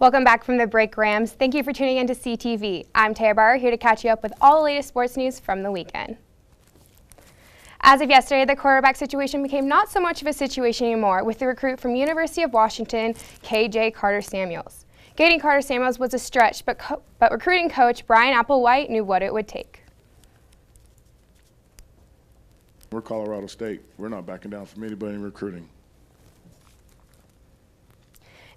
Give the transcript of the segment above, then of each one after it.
Welcome back from the break, Rams. Thank you for tuning in to CTV. I'm Terrah Barrio, here to catch you up with all the latest sports news from the weekend. As of yesterday, the quarterback situation became not so much of a situation anymore with the recruit from University of Washington, KJ Carter-Samuels. Getting Carter-Samuels was a stretch, but recruiting coach Brian Applewhite knew what it would take. We're Colorado State. We're not backing down from anybody in recruiting.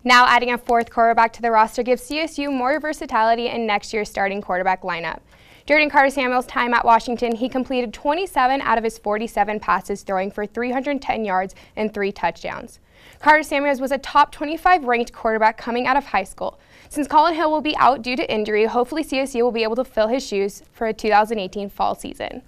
Now adding a fourth quarterback to the roster gives CSU more versatility in next year's starting quarterback lineup. During Carter-Samuels' time at Washington, he completed 27 out of his 47 passes, throwing for 310 yards and 3 touchdowns. Carter-Samuels was a top 25 ranked quarterback coming out of high school. Since Colin Hill will be out due to injury, hopefully CSU will be able to fill his shoes for a 2018 fall season.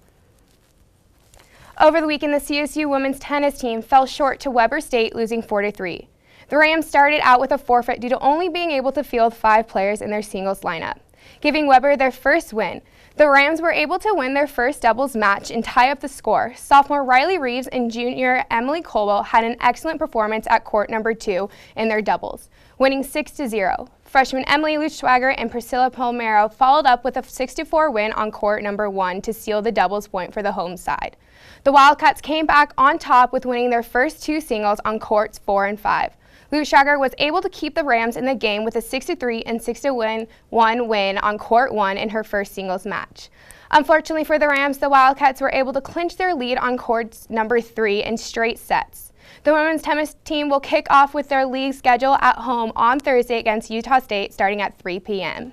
Over the weekend, the CSU women's tennis team fell short to Weber State, losing 4-3. The Rams started out with a forfeit due to only being able to field 5 players in their singles lineup, giving Weber their first win. The Rams were able to win their first doubles match and tie up the score. Sophomore Riley Reeves and junior Emily Colwell had an excellent performance at court number 2 in their doubles, winning 6-0. Freshman Emily Luchschwager and Priscilla Palmero followed up with a 6-4 win on court number 1 to seal the doubles point for the home side. The Wildcats came back on top with winning their first 2 singles on courts 4 and 5. Luchschwager was able to keep the Rams in the game with a 6-3 and 6-1 win on court 1 in her first singles match. Unfortunately for the Rams, the Wildcats were able to clinch their lead on court number 3 in straight sets. The women's tennis team will kick off with their league schedule at home on Thursday against Utah State starting at 3 p.m.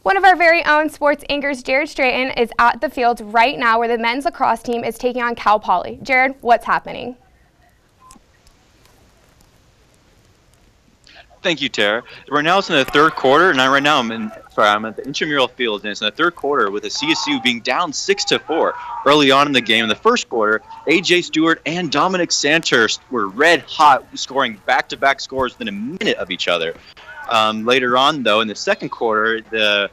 One of our very own sports anchors, Jarred Straton, is at the field right now where the men's lacrosse team is taking on Cal Poly. Jarred, what's happening? Thank you, Terrah. Right now it's in the third quarter, and I'm at the intramural field, and it's in the third quarter with the CSU being down 6-4 early on in the game. In the first quarter, AJ Stewart and Dominic Santer were red hot, scoring back-to-back scores within a minute of each other. Later on, though, in the second quarter, the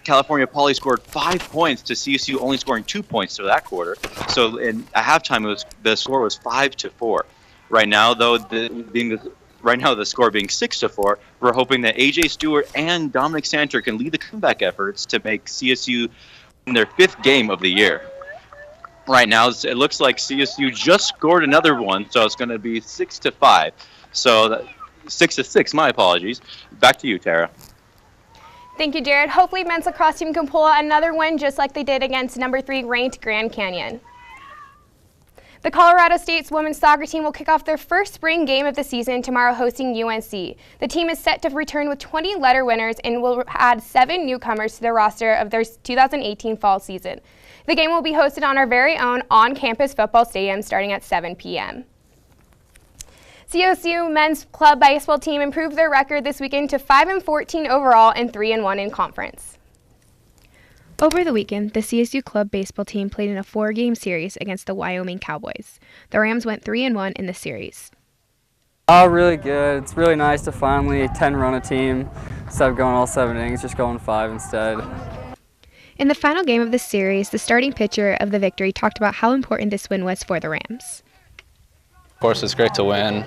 California Poly scored 5 points to CSU only scoring 2 points for that quarter. So at halftime, the score was 5-4. Right now, though, the score being 6-4, we're hoping that AJ Stewart and Dominic Santer can lead the comeback efforts to make CSU in their 5th game of the year. Right now, it looks like CSU just scored another one, so it's going to be 6-5. So 6-6, my apologies. Back to you, Terrah. Thank you, Jarred. Hopefully men's lacrosse team can pull out another win just like they did against number 3 ranked Grand Canyon. The Colorado State's women's soccer team will kick off their first spring game of the season tomorrow, hosting UNC. The team is set to return with 20 letter winners and will add 7 newcomers to the roster of their 2018 fall season. The game will be hosted on our very own on-campus football stadium starting at 7 p.m. CSU men's club baseball team improved their record this weekend to 5-14 overall and 3-1 in conference. Over the weekend, the CSU club baseball team played in a 4-game series against the Wyoming Cowboys. The Rams went 3-1 in the series. Really good. It's really nice to finally 10-run a team instead of going all 7 innings, just going 5 instead. In the final game of the series, the starting pitcher of the victory talked about how important this win was for the Rams. Of course, it's great to win.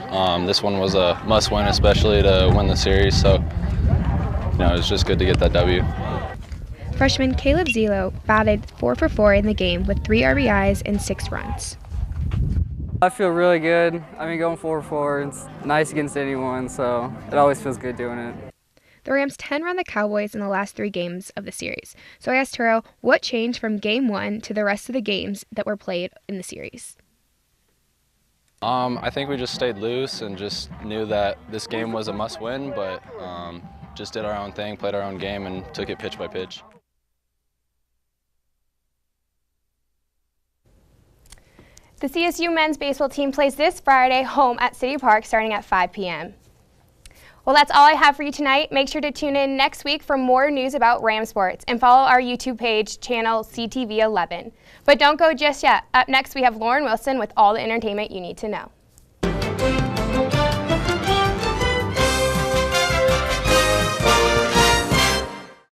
This one was a must-win, especially to win the series. So, it's just good to get that W. Freshman Caleb Zelo batted 4 for 4 in the game with 3 RBIs and 6 runs. I feel really good. Going 4 for 4, it's nice against anyone, so it always feels good doing it. The Rams 10-run the Cowboys in the last 3 games of the series. So I asked Terrah what changed from Game 1 to the rest of the games that were played in the series. I think we just stayed loose and just knew that this game was a must-win, but just did our own thing, played our own game, and took it pitch by pitch. The CSU men's baseball team plays this Friday home at City Park starting at 5 p.m. Well, that's all I have for you tonight. Make sure to tune in next week for more news about Ram Sports and follow our YouTube page, channel CTV 11. But don't go just yet. Up next, we have Lauren Wilson with all the entertainment you need to know.